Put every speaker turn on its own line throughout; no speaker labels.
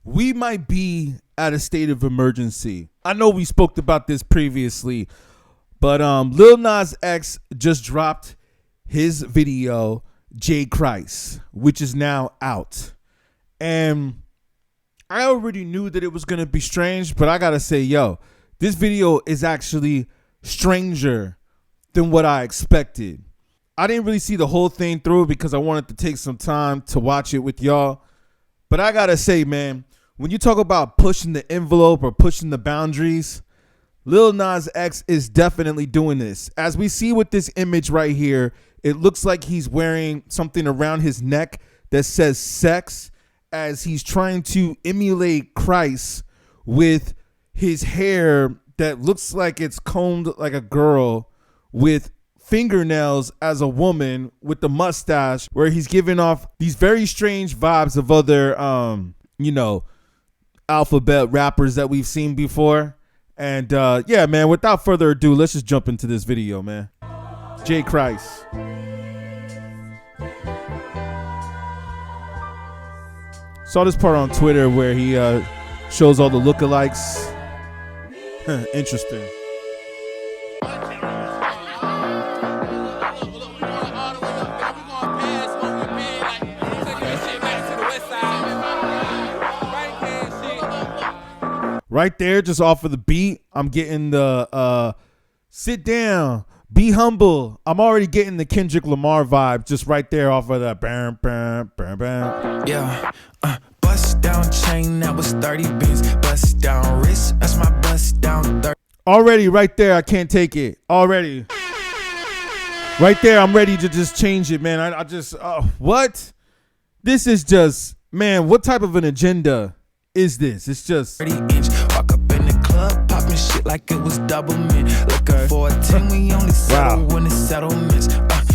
we might be at a state of emergency. I know we spoke about this previously, but Lil Nas X just dropped his video, J Christ, which is now out. And I already knew that it was going to be strange, but I got to say, yo, this video is actually stranger than what I expected. I didn't really see the whole thing through because I wanted to take some time to watch it with y'all. But I got to say, man, when you talk about pushing the envelope or pushing the boundaries, Lil Nas X is definitely doing this. As we see with this image right here, it looks like he's wearing something around his neck that says sex, as he's trying to emulate Christ with his hair that looks like it's combed like a girl with fingernails as a woman with the mustache, where he's giving off these very strange vibes of other, alphabet rappers that we've seen before. And yeah, man, without further ado, let's just jump into this video, man. J Christ. Saw this part on Twitter where he shows all the lookalikes. Interesting. Right there, just off of the beat, I'm getting the sit down, be humble. I'm already getting the Kendrick Lamar vibe just right there off of that. Bam, bam, bam, bam.
Yeah, bust down chain, that was 30 bins. Bust down wrist, that's my bust down 30.
Already right there, I can't take it. Already. Right there, I'm ready to just change it, man. I just, what? This is just, man, what type of an agenda is this? It's just
30-inch, walk up in the club, popping shit like it was double mint. Looking for a 10, we only settle when it's settlements.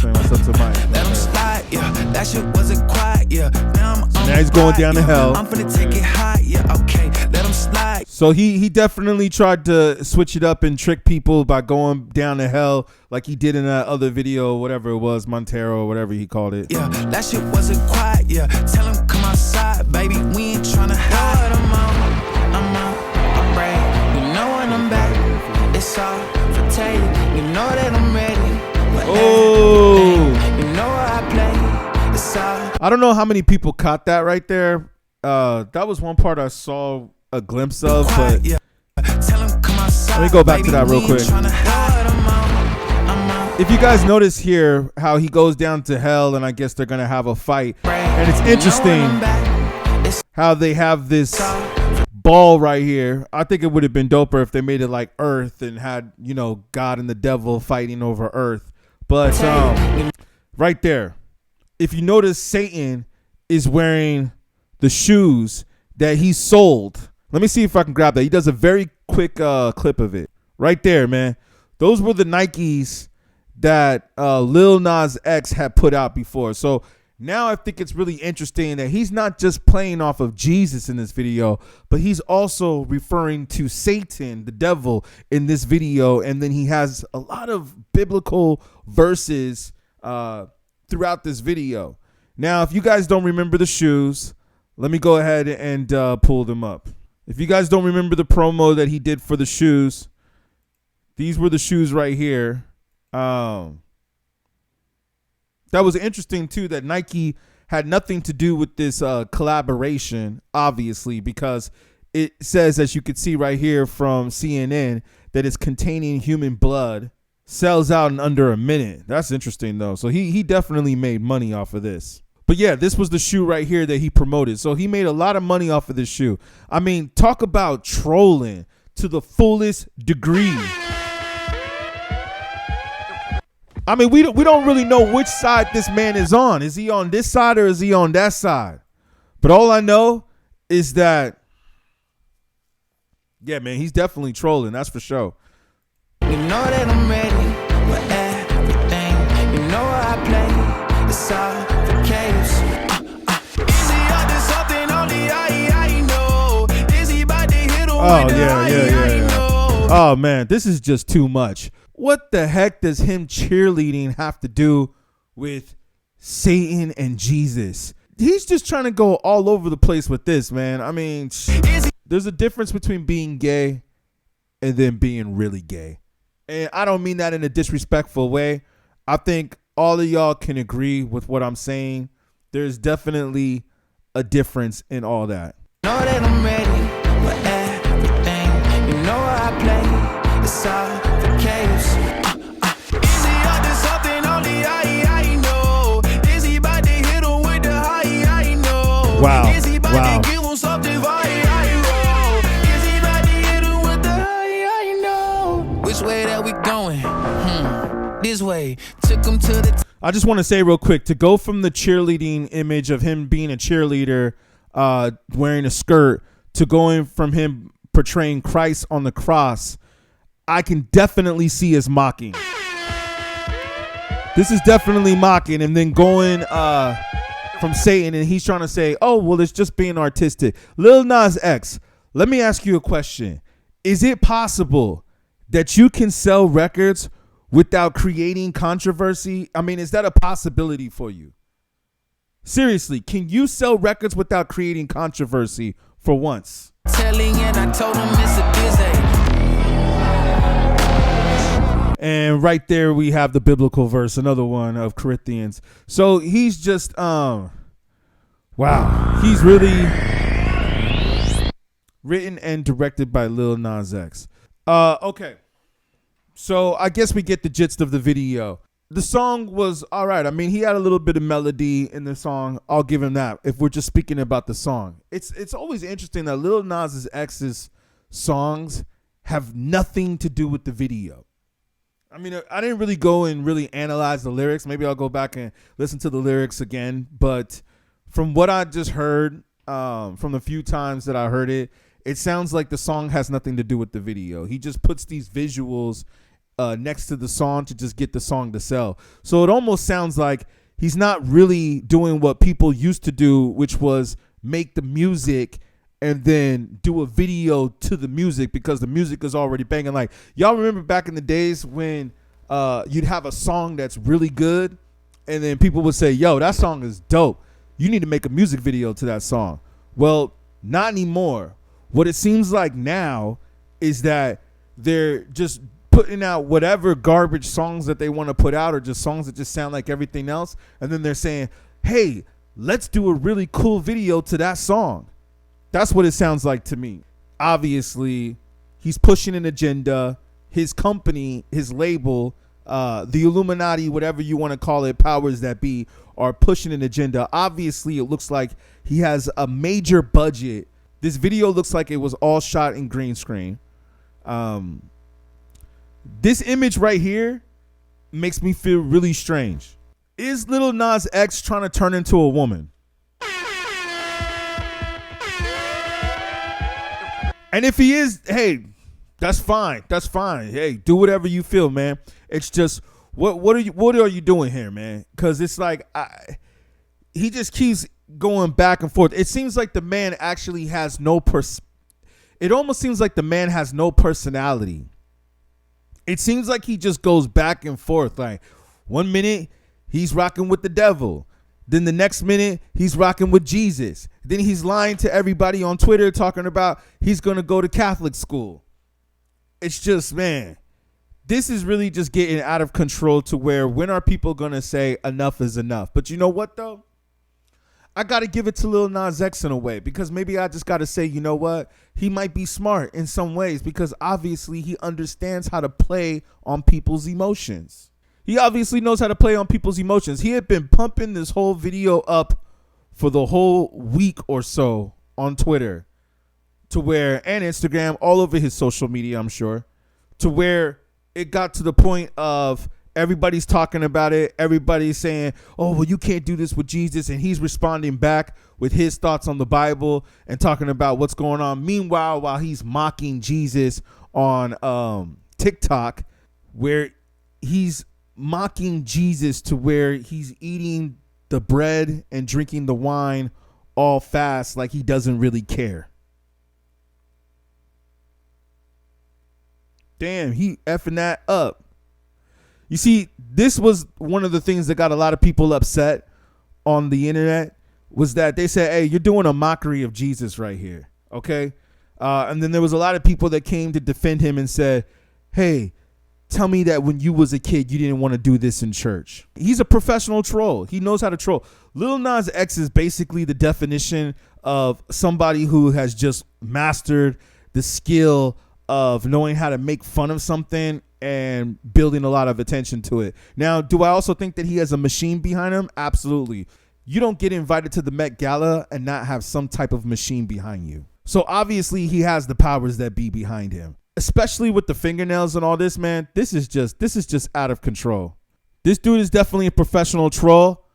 Let him slide, yeah. That shit wasn't quiet, yeah. Now
he's going down to hell.
I'm finna take it high, yeah. Okay, let him slide.
So he definitely tried to switch it up and trick people by going down to hell like he did in that other video, whatever it was, Montero or whatever he called it.
Yeah, that shit wasn't quiet, yeah. Tell him come outside, baby. We ain't tryna hide. I'm brave. You know when I'm back, it's all for tape. You know that I'm ready.
Oh,
you know I play. It's all.
I don't know how many people caught that right there. That was one part I saw a glimpse of, but let me go back to that real quick. If you guys notice here how he goes down to hell, and I guess they're gonna have a fight, and it's interesting how they have this ball right here. I think it would have been doper if they made it like Earth and had, God and the devil fighting over Earth. But right there, if you notice, Satan is wearing the shoes that he sold. Let me see if I can grab that. He does a very quick clip of it. Right there, man. Those were the Nikes that Lil Nas X had put out before. So now I think it's really interesting that he's not just playing off of Jesus in this video, but he's also referring to Satan, the devil, in this video. And then he has a lot of biblical verses throughout this video. Now, if you guys don't remember the shoes, let me go ahead and pull them up. If you guys don't remember the promo that he did for the shoes, these were the shoes right here. That was interesting too, that Nike had nothing to do with this collaboration, obviously, because it says, as you can see right here from CNN, that it's containing human blood, sells out in under a minute. That's interesting though. So he definitely made money off of this. But yeah, this was the shoe right here that he promoted. So he made a lot of money off of this shoe. I mean, talk about trolling to the fullest degree. I mean, we don't really know which side this man is on. Is he on this side or is he on that side? But all I know is that, yeah, man, he's definitely trolling. That's for sure.
You know that I'm ready for everything. You know I play. It's all for caves. Easy out to something only I know. Is he about to hit him?
Oh, yeah. Oh, man, this is just too much. What the heck does him cheerleading have to do with Satan and Jesus? he's just trying to go all over the place with this, man. I mean, there's a difference between being gay and then being really gay. And I don't mean that in a disrespectful way. I think all of y'all can agree with what I'm saying. There's definitely a difference in all that.
Know that I'm ready for everything. You know I play. It's all for chaos. Is he up to something only I know? Is he about to hit him with the I know?
Wow.
Is he about to give him something I roll? Is he about to hit him with the I know? Which way that we going? This way. Took him to the
I just want to say real quick, to go from the cheerleading image of him being a cheerleader, wearing a skirt, to going from him portraying Christ on the cross, I can definitely see as mocking. This is definitely mocking, and then going from Satan, and he's trying to say, oh, well, it's just being artistic. Lil Nas X, let me ask you a question. Is it possible that you can sell records without creating controversy? I mean, is that a possibility for you? Seriously, can you sell records without creating controversy for once?
telling, and I told him it's a busy.
And right there we have the biblical verse, another one of Corinthians. So he's just wow. He's really written and directed by Lil Nas X. Okay. So I guess we get the gist of the video. The song was all right. I mean, he had a little bit of melody in the song. I'll give him that if we're just speaking about the song. It's always interesting that Lil Nas X's songs have nothing to do with the video. I mean, I didn't really go and really analyze the lyrics. Maybe I'll go back and listen to the lyrics again. But from what I just heard, from the few times that I heard it, it sounds like the song has nothing to do with the video. He just puts these visuals next to the song to just get the song to sell. So it almost sounds like he's not really doing what people used to do, which was make the music and then do a video to the music because the music is already banging. Like, y'all remember back in the days when you'd have a song that's really good and then people would say, yo, that song is dope. You need to make a music video to that song. Well, not anymore. What it seems like now is that they're just putting out whatever garbage songs that they want to put out, or just songs that just sound like everything else. And then they're saying, hey, let's do a really cool video to that song. That's what it sounds like to me. Obviously, he's pushing an agenda. His company, his label, the Illuminati, whatever you want to call it, powers that be, are pushing an agenda. Obviously, it looks like he has a major budget. This video looks like it was all shot in green screen. This image right here makes me feel really strange. Is Lil Nas X trying to turn into a woman? And if he is, hey, that's fine. That's fine. Hey, do whatever you feel, man. It's just, what are you doing here, man? Because it's like he just keeps going back and forth. It seems like the man actually has it almost seems like the man has no personality. It seems like he just goes back and forth. Like, 1 minute he's rocking with the devil. Then the next minute he's rocking with Jesus. Then he's lying to everybody on Twitter talking about he's going to go to Catholic school. It's just, man, this is really just getting out of control to where when are people going to say enough is enough? But you know what, though? I got to give it to Lil Nas X in a way, because maybe I just got to say, you know what? He might be smart in some ways because obviously he understands how to play on people's emotions. He obviously knows how to play on people's emotions. He had been pumping this whole video up for the whole week or so on Twitter to where, and Instagram, all over his social media, I'm sure, to where it got to the point of everybody's talking about it. Everybody's saying, oh, well, you can't do this with Jesus. And he's responding back with his thoughts on the Bible and talking about what's going on. Meanwhile, while he's mocking Jesus on TikTok, where he's mocking Jesus to where he's eating the bread and drinking the wine all fast, like he doesn't really care. Damn, he effing that up. You see, this was one of the things that got a lot of people upset on the internet was that they said, hey, you're doing a mockery of Jesus right here. Okay. And then there was a lot of people that came to defend him and said, hey, tell me that when you was a kid, you didn't want to do this in church. He's a professional troll. He knows how to troll. Lil Nas X is basically the definition of somebody who has just mastered the skill of knowing how to make fun of something and building a lot of attention to it. Now, do I also think that he has a machine behind him? Absolutely. You don't get invited to the Met Gala and not have some type of machine behind you. So obviously he has the powers that be behind him. Especially with the fingernails and all this, man. This is just out of control. This dude is definitely a professional troll.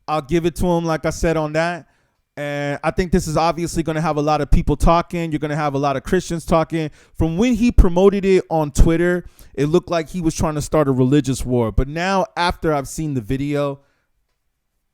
I'll give it to him, like I said on that. And I think this is obviously going to have a lot of people talking. You're going to have a lot of Christians talking. From when he promoted it on Twitter, it looked like he was trying to start a religious war. But now, after I've seen the video,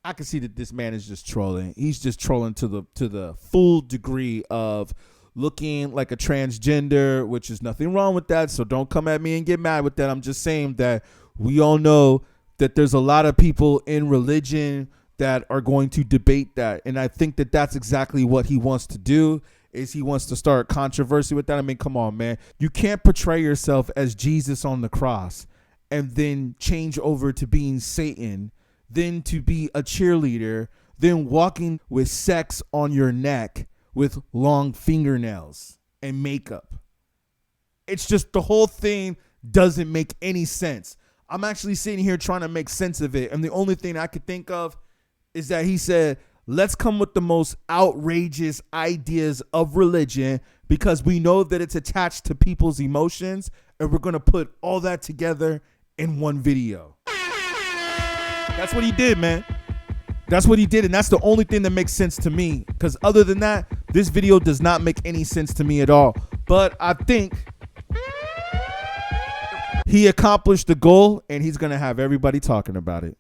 I can see that this man is just trolling. He's just trolling to the full degree of looking like a transgender, which is nothing wrong with that. So don't come at me and get mad with that. I'm just saying that we all know that there's a lot of people in religion that are going to debate that. And I think that that's exactly what he wants to do, is he wants to start controversy with that. I mean, come on, man. You can't portray yourself as Jesus on the cross and then change over to being Satan, then to be a cheerleader, then walking with sex on your neck with long fingernails and makeup. It's just, the whole thing doesn't make any sense. I'm actually sitting here trying to make sense of it. And the only thing I could think of is that he said, let's come with the most outrageous ideas of religion because we know that it's attached to people's emotions, and we're going to put all that together in one video. That's what he did, man. That's what he did, and that's the only thing that makes sense to me, because other than that, this video does not make any sense to me at all. But I think he accomplished the goal, and he's going to have everybody talking about it.